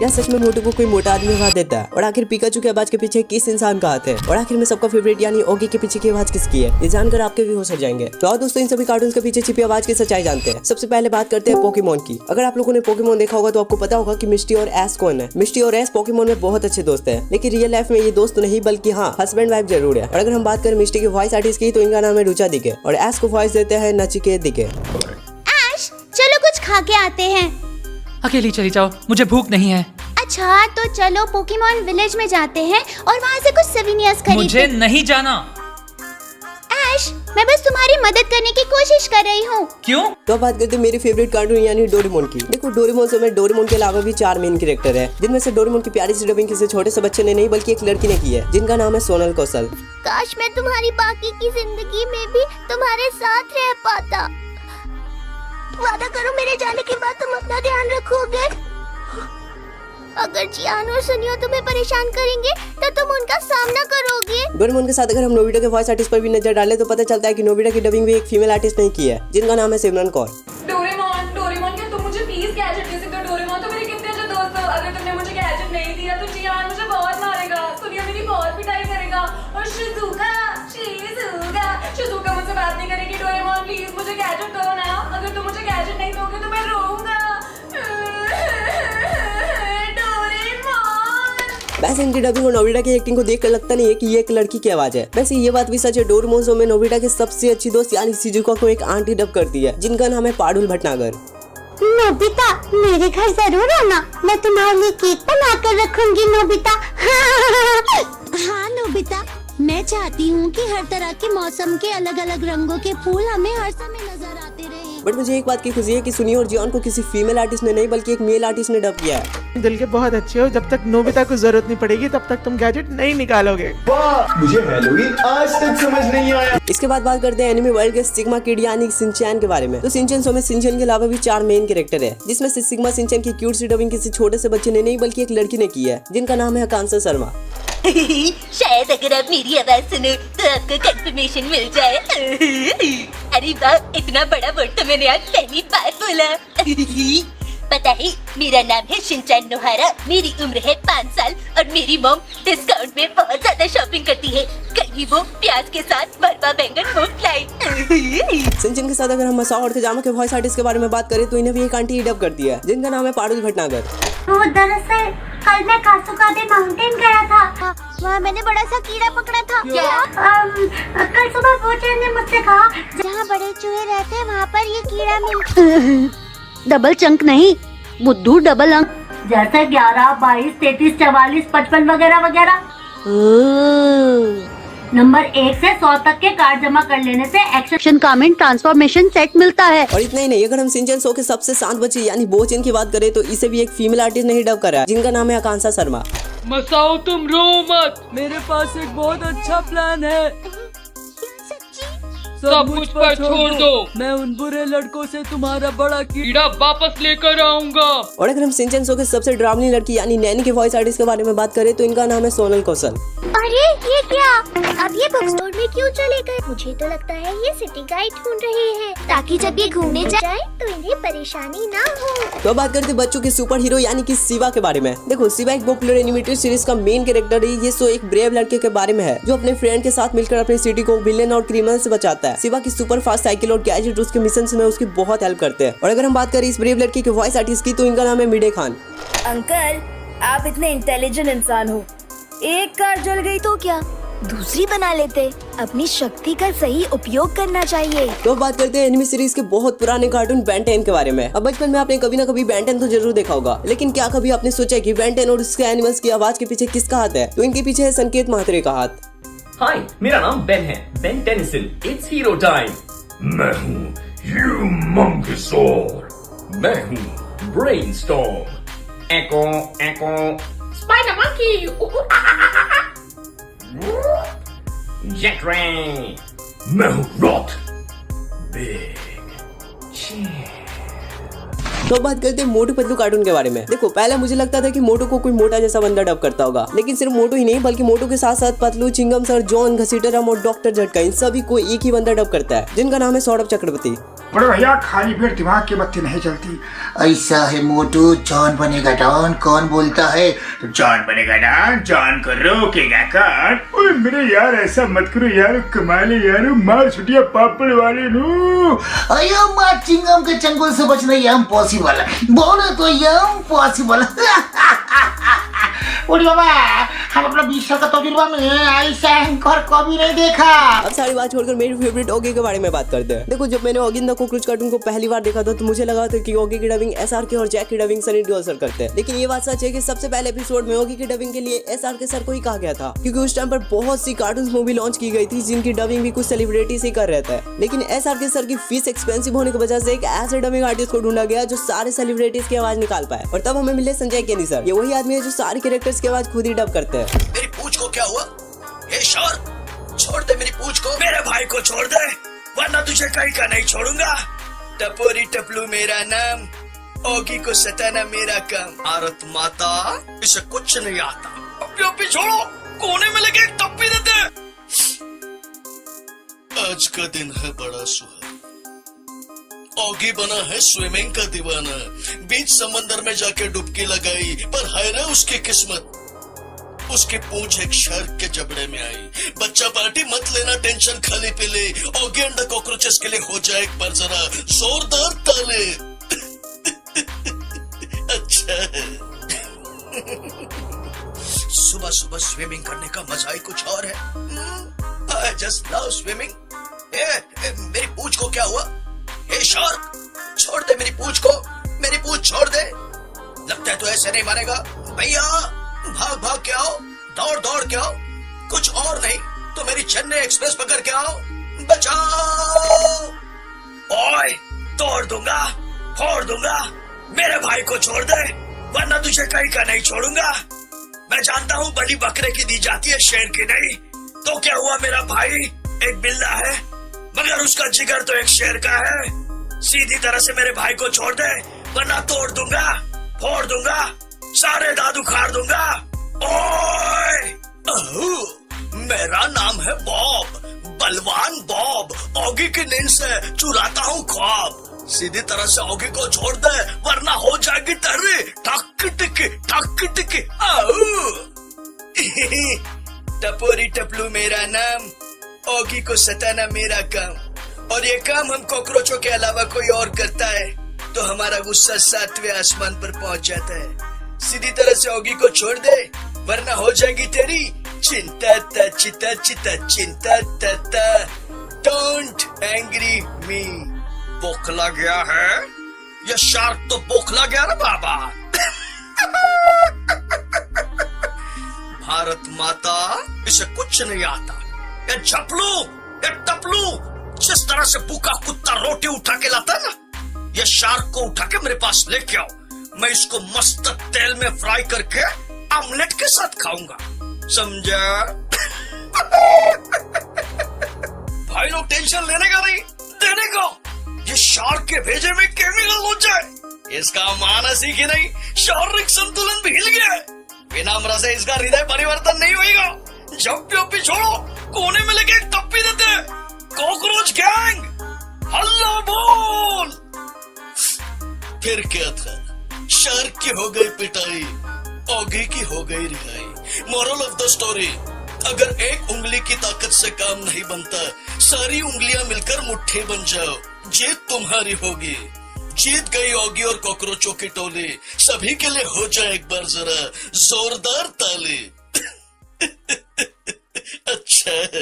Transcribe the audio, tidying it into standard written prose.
या सच में मोटू को कोई मोटा आदमी आवाज देता है? और आखिर पिकाचू की आवाज के पीछे किस इंसान का हाथ है? और आखिर में सबका फेवरेट यानी ओगी के पीछे की आवाज किसकी है? ये जानकर आपके भी होश उड़ जाएंगे। तो आओ दोस्तों, इन सभी कार्टून के पीछे छिपी आवाज की सच्चाई जानते हैं। सबसे पहले बात करते हैं पोकेमोन की। अगर आप लोगों ने पोकेमोन देखा होगा तो आपको पता होगा कि मिस्टी और एश कौन है। मिस्टी और एश पोकेमोन में बहुत अच्छे दोस्त हैं, लेकिन रियल लाइफ में ये दोस्त नहीं बल्कि हाँ हस्बैंड वाइफ जरूर है। और अगर हम बात करें मिस्टी की वॉइस आर्टिस्ट की तो इनका नाम है रुचा दिके और एश को वॉइस देते हैं नचिकेत दिके। ऐश, चलो कुछ खा के आते हैं। अकेली चली जाओ, मुझे भूख नहीं है। अच्छा तो चलो पोकेमोन विलेज में जाते हैं और वहाँ से कुछ सोवेनियर्स खरीदते। मुझे नहीं जाना। ऐश, मैं बस तुम्हारी मदद करने की कोशिश कर रही हूँ। क्यों? तो बात करते हैं मेरी फेवरेट कार्टून यानी डोरेमोन की। देखो डोरेमोन से में डोरेमोन के अलावा भी 4 मेन कैरेक्टर है, जिनमें से डोरेमोन की प्यारी सी डबिंग किसी छोटे से बच्चे ने नहीं बल्कि एक लड़की ने की है, जिनका नाम है सोनल कौशल। काश मैं तुम्हारी बाकी की जिंदगी में भी तुम्हारे साथ रह पाता। वादा करो मेरे जाने के बाद तुम अपना ध्यान रखोगे। अगर जियान और सुनियो तुम्हें परेशान करेंगे तो तुम उनका सामना करोगे। डोरेमोन के साथ अगर हम नोबिता के वॉइस आर्टिस्ट पर भी नजर डालें तो पता चलता है कि नोबिता की डबिंग भी एक फीमेल आर्टिस्ट ने की है, जिनका नाम है सिमरन कौर। डोरेमोन, डोरेमोन क्या तुम मुझे प्लीज गैजेट दे सकते हो? डोरेमोन तो मेरे कितने अच्छे दोस्त हो। अगर तुमने मुझे गैजेट नहीं दिया तो जियान मुझे बहुत मारेगा, सुनियो मेरी बहुत पिटाई करेगा और शिजुका मुझसे बात नहीं करेगी। डोरेमोन प्लीज मुझे गैजेट दो ना। अगर तुम मुझे गैजेट नहीं दोगे तो मैं रोऊंगा। वैसे इनकी डबिंग और नोबिता की एक्टिंग को देखकर लगता नहीं है कि ये एक लड़की की आवाज है। वैसे ये बात भी सच है, डोरेमोन शो में नोबिता के सबसे अच्छी दोस्त यानी शिजुका को एक आंटी डब करती है, जिनका नाम है पारुल भटनागर। नोबिता, मेरे घर जरूर आना, मैं तुम्हारे लिए केक बना कर रखूंगी नोबिता। हाँ नोबिता, मैं चाहती हूँ कि हर तरह के मौसम के अलग अलग रंगों के फूल हमें हर समय नजर आते रहे। बट मुझे एक बात की खुशी है कि सुनियो और जियान को किसी फीमेल आर्टिस्ट ने नहीं बल्कि एक मेल आर्टिस्ट ने डब किया है। दिल के बहुत अच्छे हो, जब तक नोबिता को जरूरत नहीं पड़ेगी तब तक तुम गैजेट नहीं निकालोगे। वाह, मुझे हैलोवीन आज तक समझ नहीं आया। इसके बाद बात करते हैं एनिमे वर्ल्ड के सिग्मा किड यानी शिनचैन के बारे में। तो शिनचैन शो में शिनचैन के अलावा भी 4 मेन कैरेक्टर है, जिसमें से सिग्मा शिनचैन की क्यूट सी डबिंग किसी छोटे से बच्चे ने नहीं बल्कि एक लड़की ने की है, जिनका नाम है आकांक्षा शर्मा। शायद अगर आप मेरी आवाज सुनो तो आपको कंफर्मेशन मिल जाए। अरे वाह, इतना बड़ा वर्ड तो मैंने आज पहली बार बोला। पता है मेरा नाम है शिनचैन नोहारा, मेरी उम्र है 5 साल और मेरी मॉम डिस्काउंट में बहुत ज्यादा शॉपिंग करती है। कहीं वो प्याज के साथ भरवा बैंगन मुफ्त लाई। शिनचैन के साथ अगर हम मसाओ और तेजामा के वॉइस आर्टिस्ट के बारे में बात करें तो इन्हें भी एक आंटी डब करती है, जिनका नाम है पारुल भटनागर। वो दरअसल कल मैं कासुकादे माउंटेन गया था, वहाँ मैंने बड़ा सा कीड़ा पकड़ा था। कल सुबह पोचर ने मुझसे कहा जहाँ बड़े चूहे रहते हैं वहाँ पर ये कीड़ा मिलता। डबल चंक नहीं बुद्धू, डबल अंक जैसे 11, 22, 33, 44, 55 वगैरह वगैरह। नंबर 1 से 100 तक के कार्ड जमा कर लेने से एक्शन कमेंट ट्रांसफॉर्मेशन सेट मिलता है। और इतना ही नहीं, अगर हम शिनचैन शो के सबसे शांत बच्चे यानी बोचिन की बात करें तो इसे भी एक फीमेल आर्टिस्ट ने ही डब करा है, जिनका नाम है आकांक्षा शर्मा। मसाओ तुम रो मत, मेरे पास एक बहुत अच्छा प्लान है। सब मुझ पर छोड़ दो, मैं उन बुरे लड़कों से तुम्हारा बड़ा कीड़ा वापस लेकर आऊंगा। और अगर हम शिनचैन शो के सबसे डरावनी लड़की यानी नैनी के वॉइस आर्टिस्ट के बारे में बात करें तो इनका नाम है सोनल कौशल। अरे ये क्या, अब ये बुक स्टोर में क्यों चले गए? मुझे तो लगता है ये सिटी गाइड ढूंढ रहे हैं ताकि जब ये घूमने जाए तो इन्हें परेशानी ना हो। तो अब बात करते हैं बच्चों के सुपर हीरो यानी कि शिवा के बारे में। देखो शिवा एक पॉपुलर एनिमेटेड सीरीज का मेन कैरेक्टर है। ये शो एक ब्रेव लड़के के बारे में है जो अपने फ्रेंड के साथ मिलकर अपनी सिटी को विलेन और क्रिमिनल से बचाता है। शिवा की सुपर फास्ट साइकिल और गैजेट उसके मिशन में उसकी बहुत हेल्प करते हैं। और अगर हम बात करें इस ब्रेव लड़के के वॉइस आर्टिस्ट की तो इनका नाम है मिडे खान। अंकल, आप इतने इंटेलिजेंट इंसान हो, एक कार जल गई तो क्या, दूसरी बना लेते। अपनी शक्ति का सही उपयोग करना चाहिए। तो बात करते हैं एनिमे सीरीज के बहुत पुराने कार्टून बेन 10 के बारे में। अब बचपन में आपने कभी ना कभी बेन 10 तो जरूर देखा होगा, लेकिन क्या कभी आपने सोचा कि बेन 10 और उसके एनिमल्स की आवाज के पीछे किसका हाथ है? तो इनके पीछे है संकेत महात्रे का हाथ। हाय, मेरा नाम बेन है, Ben Tennyson. It's hero time. मैं हूँ ह्यूमंगसौर। मैं हूँ Brainstorm. Echo Echo Spider Monkey. Jet Ray. मैं हूँ रॉट बिग। तो बात करते हैं मोटू पतलू कार्टून के बारे में। देखो पहले मुझे लगता था कि मोटू को कोई मोटा जैसा बंदा डब करता होगा, लेकिन सिर्फ मोटू ही नहीं बल्कि मोटू के साथ साथ पतलू, चिंगम सर, जॉन, घसीटराम और डॉक्टर झटका इन सभी को एक ही बंदा डब करता है, जिनका नाम है सौरभ चक्रवर्ती। बड़े भैया खाली पेट दिमाग की बत्ती नहीं चलती। ऐसा है मोटू, जॉन बनेगा डॉन। कौन बोलता है? जॉन बनेगा डॉन, जॉन को रोकेगा कौन? ओए मेरे यार ऐसा मत करो यार, कमाले यार, मार छुटिया पापड़ वाले नु। अयो माँ चिंगम के चंगुल से बचना इम्पॉसिबल, बोलो तो इम्पॉसिबल। उड़ी बाबा, हम अपना 20 साल का तजुर्बा में ऐसा एंकर कभी नहीं देखा। अब सारी बात छोड़कर मेरी फेवरेट ओगी के बारे में बात करते हैं। देखो, जब मैंने ओगी द कॉकरोच कार्टून को पहली बार देखा था तो मुझे लगा था कि ओगी की डबिंग एसआरके और जैक की डबिंग सनी देओल सर करते हैं। लेकिन ये बात सच है कि सबसे पहले एपिसोड में ओगी की डबिंग के लिए एसआरके सर को ही कहा गया था, क्योंकि उस टाइम पर बहुत सी कार्टून मूवी लॉन्च की गई थी जिनकी डबिंग भी कुछ सेलिब्रिटी से कर रहे थे। लेकिन एसआरके सर की फीस एक्सपेंसिव होने की वजह से एक ऐसे डबिंग आर्टिस्ट को ढूंढा गया जो सारे सेलिब्रिटीज की आवाज निकाल पाए, और तब हमें मिले संजय केनी सर। ये वही आदमी है जो सारे कैरेक्टर्स की आवाज खुद ही डब करते हैं। मेरी पूछ को क्या हुआ? ए शार्क, छोड़ दे मेरी पूछ को, मेरे भाई को छोड़ दे, वरना तुझे कहीं का नहीं छोड़ूंगा। टपोरी टपलू मेरा नाम, ओगी को सताना मेरा काम। भारत माता, इसे कुछ नहीं आता। अभी छोड़ो, कोने में लगे एक टप्पी देते। आज का दिन है बड़ा सुहाना, ओगी बना है स्विमिंग का दीवाना। बीच समंदर में जाके डुबकी लगाई, पर हाय रे उसकी किस्मत, उसकी पूंछ एक शार्क के जबड़े में आई। बच्चा पार्टी मत लेना, टेंशन खाली पे ले। ओगी एंड द कॉकरोचेस के लिए हो जाए एक बार जरा जोरदार ताले। अच्छा है। सुबह सुबह स्विमिंग करने का मजा ही कुछ और है। I just love swimming. मेरी पूंछ को क्या हुआ? ए शार्क, छोड़ दे मेरी पूंछ को, मेरी पूंछ छोड़ दे। लगता है तो ऐसे नहीं मारेगा भैया। भाग भाग के आओ, दौड़ दौड़ के आओ, कुछ और नहीं तो मेरी चेन्नई एक्सप्रेस पकड़ के आओ, बचाओ। ओए, तोड़ दूंगा, फोड़ दूंगा, मेरे भाई को छोड़ दे, वरना तुझे कहीं का नहीं छोड़ूंगा। मैं जानता हूँ बलि बकरे की दी जाती है, शेर की नहीं। तो क्या हुआ, मेरा भाई एक बिल्ला है, मगर उसका जिगर तो एक शेर का है। सीधी तरह से मेरे भाई को छोड़ दे, वरना तोड़ दूंगा, फोड़ दूंगा, सारे दांत उखाड़ दूंगा। ओए, मेरा नाम है बॉब, बलवान बॉब। ओगी की नींद से चुराता हूँ ख्वाब। सीधी तरह से ओगी को छोड़ दे, वरना हो जाएगी तेरी टक टिकी टक टिकी। टपोरी टपलू मेरा नाम, ओगी को सताना मेरा काम। और ये काम हम कॉकरोचों के अलावा कोई और करता है तो हमारा गुस्सा 7वें आसमान पर पहुंच जाता है। सीधी तरह से ओगी को छोड़ दे, वरना हो जाएगी तेरी चिंता ता चिता चिता चिंता ता। डोंट एंग्री मी। बोखला गया है या शार्क तो बोखला गया ना बाबा। भारत माता, इसे कुछ नहीं आता। ये झपलू, ये टपलू, जिस तरह से भूखा कुत्ता रोटी उठा के लाता है ना, ये शार्क को उठा के मेरे पास लेके आओ। मैं इसको मस्त तेल में फ्राई करके ऑमलेट के साथ खाऊंगा, समझा? भाई लोग टेंशन लेने का नहीं, देने का। ये शार्क के भेजे में केमिकल हो जाए, इसका मानस ही कि नहीं, शारीरिक संतुलन भी हिल गया। बिना अमरा से इसका हृदय परिवर्तन नहीं होगा। जब भी छोड़ो, कोने में लेके एक टप्पी देते। कॉकरोच गैंग, हल्ला बोल। फिर क्या था, शार्क की हो गई पिटाई, ओगी की हो गई रिहाई। मोरल ऑफ द स्टोरी, अगर एक उंगली की ताकत से काम नहीं बनता, सारी उंगलियां मिलकर मुट्ठी बन जाओ, जीत तुम्हारी होगी। जीत गई ओगी और कॉकरोचों की टोली। सभी के लिए हो जाए एक बार जरा जोरदार ताली। अच्छा है।